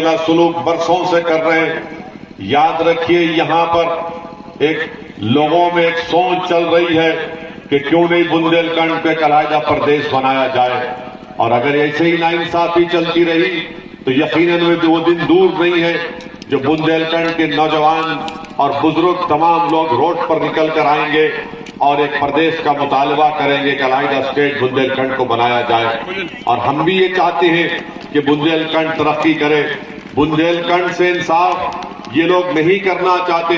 सौतेला सुलूक बरसों से कर रहे हैं। याद रखिए, यहां पर एक लोगों में एक सोच चल रही है कि क्यों नहीं बुंदेलखंड को एक अलहदा प्रदेश बनाया जाए, और अगर ऐसे ही नाइंसाफी चलती रही तो यकीनन वो दिन दूर नहीं है जो बुंदेलखंड के नौजवान और बुजुर्ग तमाम लोग रोड पर निकल कर आएंगे और एक प्रदेश का मुतालबा करेंगे कि अलहदा स्टेट बुंदेलखंड को बनाया जाए। और हम भी ये चाहते हैं कि बुंदेलखंड तरक्की करे। बुंदेलखंड से इंसाफ ये लोग नहीं करना चाहते।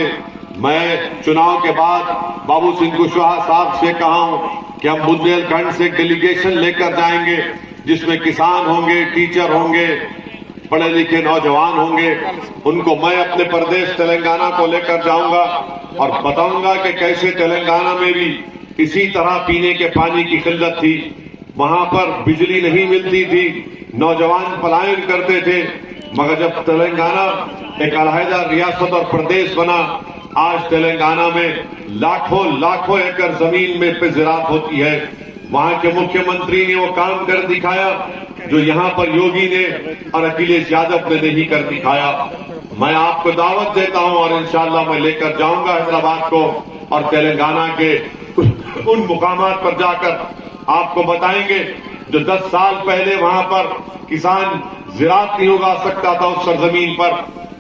मैं चुनाव के बाद बाबू सिंह कुशवाहा साहब से कहा हूं कि हम बुंदेलखंड से डेलीगेशन लेकर जाएंगे जिसमें किसान होंगे, टीचर होंगे, पढ़े लिखे नौजवान होंगे। उनको मैं अपने प्रदेश तेलंगाना को लेकर जाऊंगा और बताऊंगा कि कैसे तेलंगाना में भी इसी तरह पीने के पानी की किल्लत थी, वहां पर बिजली नहीं मिलती थी, नौजवान पलायन करते थे। मगर जब तेलंगाना एक अलहदा रियासत और प्रदेश बना, आज तेलंगाना में लाखों लाखों एकड़ जमीन में पे ज़राअत होती है। वहां के मुख्यमंत्री ने वो काम कर दिखाया जो यहां पर योगी ने और अखिलेश यादव ने नहीं कर दिखाया। मैं आपको दावत देता हूं और इंशाअल्लाह मैं लेकर जाऊंगा हैदराबाद को और तेलंगाना के उन मुकामात पर जाकर आपको बताएंगे जो 10 साल पहले वहां पर किसान ज़राअत नहीं उगा सकता था उस सरजमीन पर,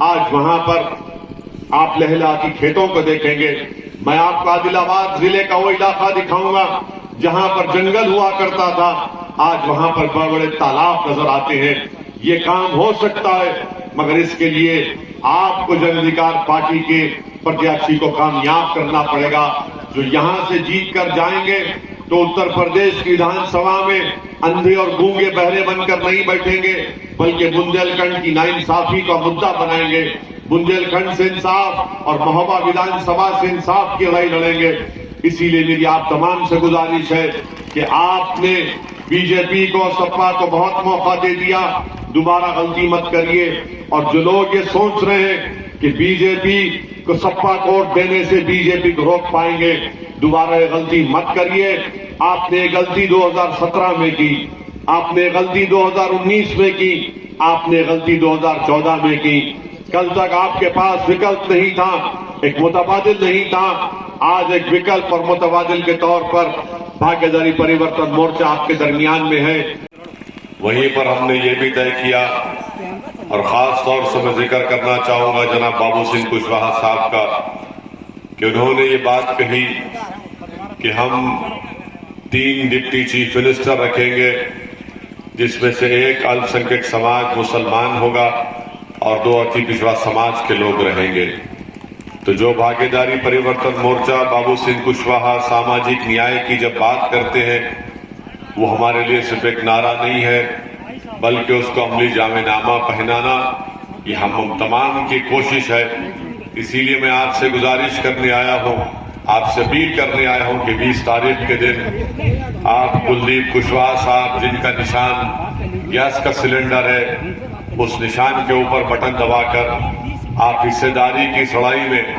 आज वहां पर आप लहला की खेतों को देखेंगे। मैं आपको आदिलाबाद जिले का वो इलाका दिखाऊंगा जहां पर जंगल हुआ करता था, आज वहां पर बड़े बड़े तालाब नजर आते हैं। ये काम हो सकता है, मगर इसके लिए आपको जन अधिकार पार्टी के प्रत्याशी को कामयाब करना पड़ेगा। जो यहां से जीत कर जाएंगे तो उत्तर प्रदेश की विधानसभा में अंधे और गूंगे बहरे बनकर नहीं बैठेंगे, बल्कि बुंदेलखंड की नाइंसाफी का मुद्दा बनाएंगे। बुंदेलखंड से इंसाफ और महोबा विधानसभा से इंसाफ की लड़ाई लड़ेंगे। इसीलिए मेरी आप तमाम से गुजारिश है कि आपने बीजेपी को, सपा को बहुत मौका दे दिया, दोबारा गलती मत करिए। और जो लोग ये सोच रहे हैं कि बीजेपी को सपा को वोट देने से बीजेपी को रोक पाएंगे, दोबारा ये गलती मत करिए। आपने गलती 2017 में की, आपने गलती 2019 में की, आपने गलती 2014 में की। कल तक आपके पास विकल्प नहीं था, एक मुतबादिल नहीं था। आज एक विकल्प और मुतबादिल के तौर पर भाग्यदारी परिवर्तन मोर्चा आपके दरमियान में है। वहीं पर हमने ये भी तय किया और खास तौर से मैं जिक्र करना चाहूंगा जनाब बाबू सिंह कुशवाहा साहब का कि उन्होंने ये बात कही कि हम 3 डिप्टी चीफ मिनिस्टर रखेंगे, जिसमें से एक अल्पसंख्यक समाज मुसलमान होगा और 2 अति पिछड़ा समाज के लोग रहेंगे। तो जो भागीदारी परिवर्तन मोर्चा बाबू सिंह कुशवाहा सामाजिक न्याय की जब बात करते हैं, वो हमारे लिए सिर्फ एक नारा नहीं है, बल्कि उसको अमली जामेनामा पहनाना ये हम तमाम की कोशिश है। इसीलिए मैं आपसे गुजारिश करने आया हूं, आपसे अपील करने आया हूं कि 20 तारीख के दिन आप कुलदीप कुशवाहा साहब, जिनका निशान गैस का सिलेंडर है, उस निशान के ऊपर बटन दबाकर आप हिस्सेदारी की इस लड़ाई में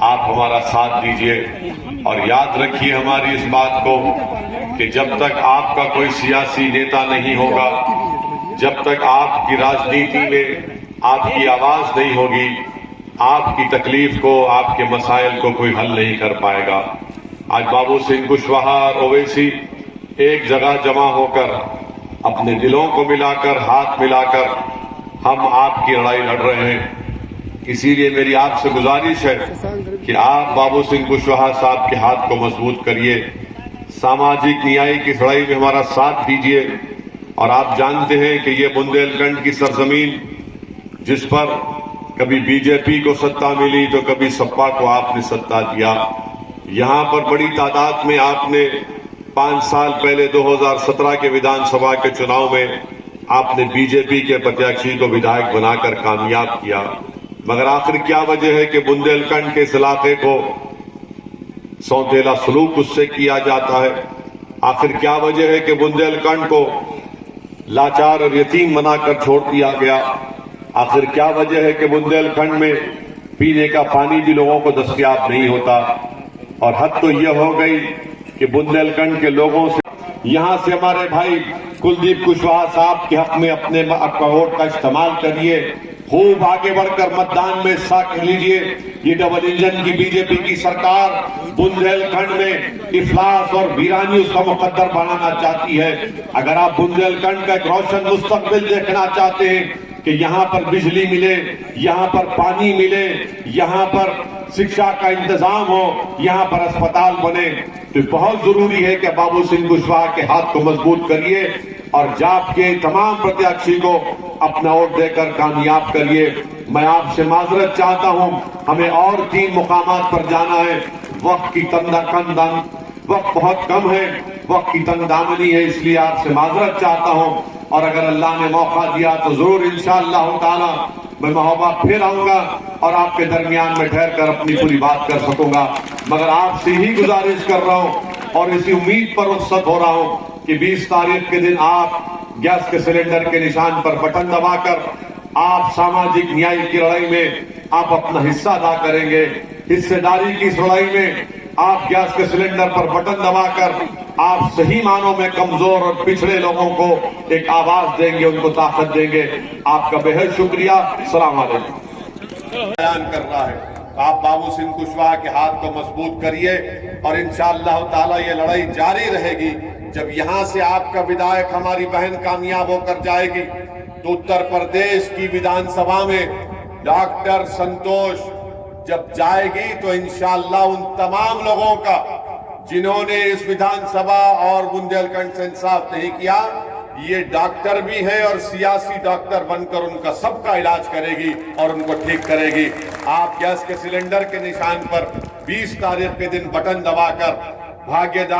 आप हमारा साथ दीजिए। और याद रखिए हमारी इस बात को कि जब तक आपका कोई सियासी नेता नहीं होगा, जब तक आपकी राजनीति में आपकी आवाज नहीं होगी, आपकी तकलीफ को, आपके मसाइल को कोई हल नहीं कर पाएगा। आज बाबू सिंह कुशवाहा और ओवैसी एक जगह जमा होकर अपने दिलों को मिलाकर, हाथ मिलाकर हम आपकी लड़ाई लड़ रहे हैं। इसीलिए मेरी आपसे गुजारिश है कि आप बाबू सिंह कुशवाहा साहब के हाथ को मजबूत करिए, सामाजिक न्याय की लड़ाई में हमारा साथ दीजिए। और आप जानते हैं कि ये बुंदेलखंड की सरजमीन जिस पर कभी बीजेपी को सत्ता मिली तो कभी सपा को आपने सत्ता दिया, यहां पर बड़ी तादाद में आपने 5 साल पहले 2017 के विधानसभा के चुनाव में आपने बीजेपी के प्रत्याशी को विधायक बनाकर कामयाब किया। मगर आखिर क्या वजह है कि बुंदेलखंड के इस इलाके को सौतेला सलूक उससे किया जाता है? आखिर क्या वजह है कि बुंदेलखंड को लाचार और यतीम बनाकर छोड़ दिया गया? आखिर क्या वजह है कि बुंदेलखंड में पीने का पानी भी लोगों को दस्तयाब नहीं होता? और हद तो यह हो गई कि बुंदेलखंड के लोगों से, यहां से हमारे भाई कुलदीप कुशवाहा साहब के हक में अपने वोट का इस्तेमाल करिए खूब आगे बढ़कर मतदान में हिस्सा लीजिए। ये डबल इंजन की बीजेपी की सरकार बुंदेलखंड में इफलास और वीरानी उसका मुकद्दर बनाना चाहती है। अगर आप बुंदेलखंड का एक रोशन मुस्तकबिल देखना चाहते हैं कि यहाँ पर बिजली मिले, यहाँ पर पानी मिले, यहाँ पर शिक्षा का इंतजाम हो, यहाँ पर अस्पताल बने, तो बहुत जरूरी है कि बाबू सिंह कुशवाहा के हाथ को मजबूत करिए और जाप के तमाम प्रत्याशी को अपना वोट देकर कामयाब करिए। मैं आपसे माजरत चाहता हूं, हमें और 3 मुकामात पर जाना है। वक्त बहुत कम है, वक्त की तंगदामनी है, इसलिए आपसे माजरत चाहता हूं। और अगर अल्लाह ने मौका दिया तो जरूर इंशाअल्लाह ताला मैं महोबा फिर आऊंगा और आपके दरमियान में ठहर कर अपनी पूरी बात कर सकूंगा। मगर आपसे ही गुजारिश कर रहा हूं और इसी उम्मीद पर रुखसत हो रहा हूं कि 20 तारीख के दिन आप गैस के सिलेंडर के निशान पर बटन दबाकर आप सामाजिक न्याय की लड़ाई में आप अपना हिस्सा अदा करेंगे। हिस्सेदारी की इस लड़ाई में आप गैस के सिलेंडर पर बटन दबाकर आप सही मानों में कमजोर और पिछड़े लोगों को एक आवाज देंगे, उनको ताकत देंगे। आपका बेहद शुक्रिया। सलाम अलैकुम। बयान कर रहा है, आप बाबू सिंह कुशवाहा के हाथ को मजबूत करिए और इंशाअल्लाह ताला ये लड़ाई जारी रहेगी। जब यहां से आपका विधायक हमारी बहन कामयाब होकर जाएगी तो उत्तर प्रदेश की विधानसभा में डॉक्टर संतोष जब जाएगी तो इंशाअल्लाह उन तमाम लोगों का जिन्होंने इस विधानसभा और बुंदेलखंड से इंसाफ नहीं किया, ये डॉक्टर भी है और सियासी डॉक्टर बनकर उनका सबका इलाज करेगी और उनको ठीक करेगी। आप गैस के सिलेंडर के निशान पर 20 तारीख के दिन बटन दबाकर भाग्यदार